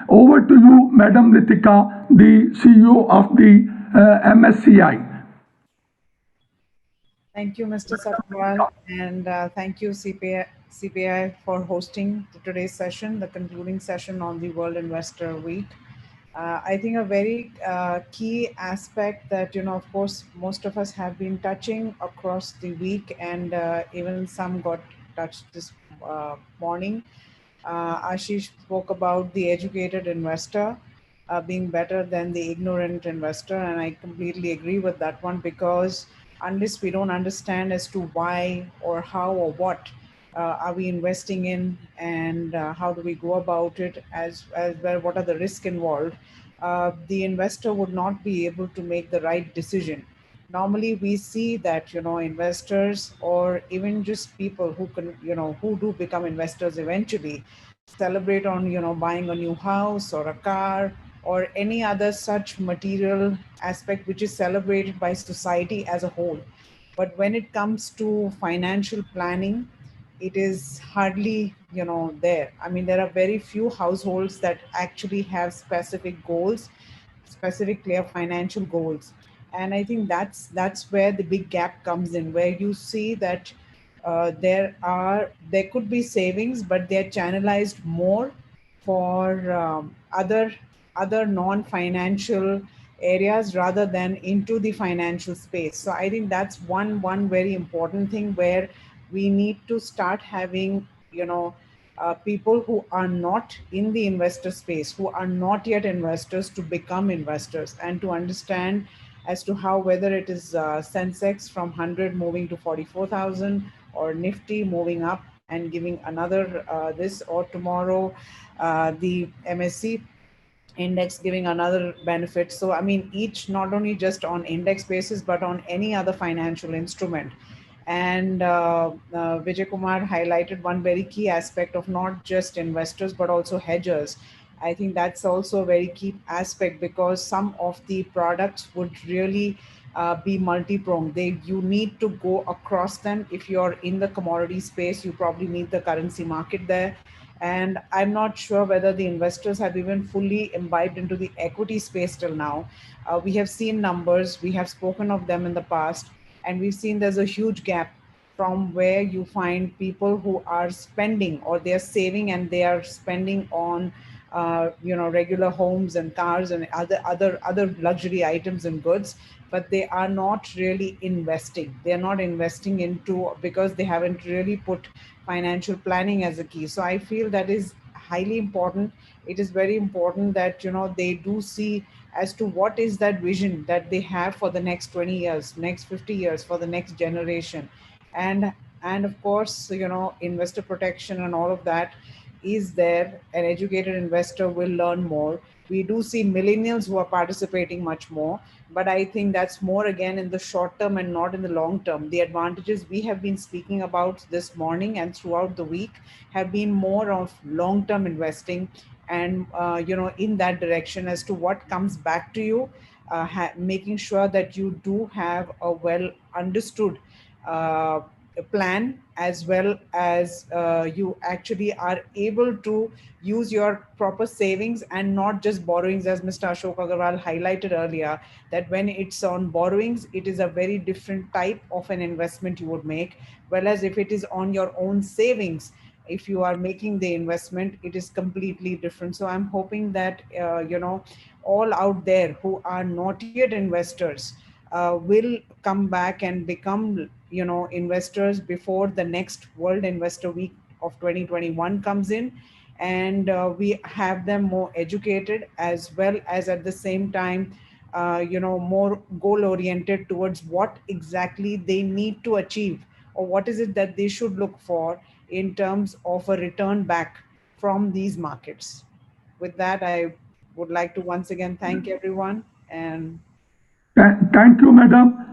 Over to you, Madam Latika, the CEO of the MSCI. Thank you, Mr. Satwal, and thank you, CPAI, for hosting today's session, the concluding session on the World Investor Week. I think a very key aspect that, of course, most of us have been touching across the week, and even some got touched this morning. Ashish spoke about the educated investor being better than the ignorant investor, and I completely agree with that one, because unless we don't understand as to why or how or what are we investing in, and how do we go about it, as well, what are the risks involved, the investor would not be able to make the right decision. Normally we see that, investors, or even just people who can, who do become investors eventually, celebrate on, buying a new house or a car or any other such material aspect which is celebrated by society as a whole. But when it comes to financial planning, it is hardly, there. I mean, there are very few households that actually have specific goals, specific clear financial goals. And I think that's where the big gap comes in, where you see that there could be savings, but they're channelized more for other non-financial areas rather than into the financial space. So I think that's one very important thing, where we need to start having, people who are not in the investor space, who are not yet investors, to become investors, and to understand as to how, whether it is Sensex from 100 moving to 44,000, or Nifty moving up and giving another this, or tomorrow the MSC index giving another benefit. So I mean, each, not only just on index basis, but on any other financial instrument. And Vijay Kumar highlighted one very key aspect of not just investors but also hedgers. I think that's also a very key aspect, because some of the products would really be multi-pronged. You need to go across them. If you're in the commodity space, you probably need the currency market there. And I'm not sure whether the investors have even fully imbibed into the equity space till now. We have seen numbers, we have spoken of them in the past, and we've seen there's a huge gap from where you find people who are spending, or they're saving and they are spending on regular homes and cars and other luxury items and goods, but they are not really investing. They are not investing into, because they haven't really put financial planning as a key. So I feel that is highly important. It is very important that, they do see as to what is that vision that they have for the next 20 years, next 50 years, for the next generation. And of course, investor protection and all of that is there. An educated investor will learn more. We do see millennials who are participating much more, but I think that's more again in the short term and not in the long term. The advantages we have been speaking about this morning and throughout the week have been more of long term investing, and in that direction as to what comes back to you, making sure that you do have a well understood uh, plan, as well as you actually are able to use your proper savings and not just borrowings, as Mr. Ashok Agarwal highlighted earlier, that when it's on borrowings, it is a very different type of an investment you would make. Whereas if it is on your own savings, if you are making the investment, it is completely different. So I'm hoping that all out there who are not yet investors will come back and become investors before the next World Investor Week of 2021 comes in, and we have them more educated, as well as at the same time more goal oriented towards what exactly they need to achieve, or what is it that they should look for in terms of a return back from these markets. With that, I would like to once again thank everyone, and Thank you, Madam.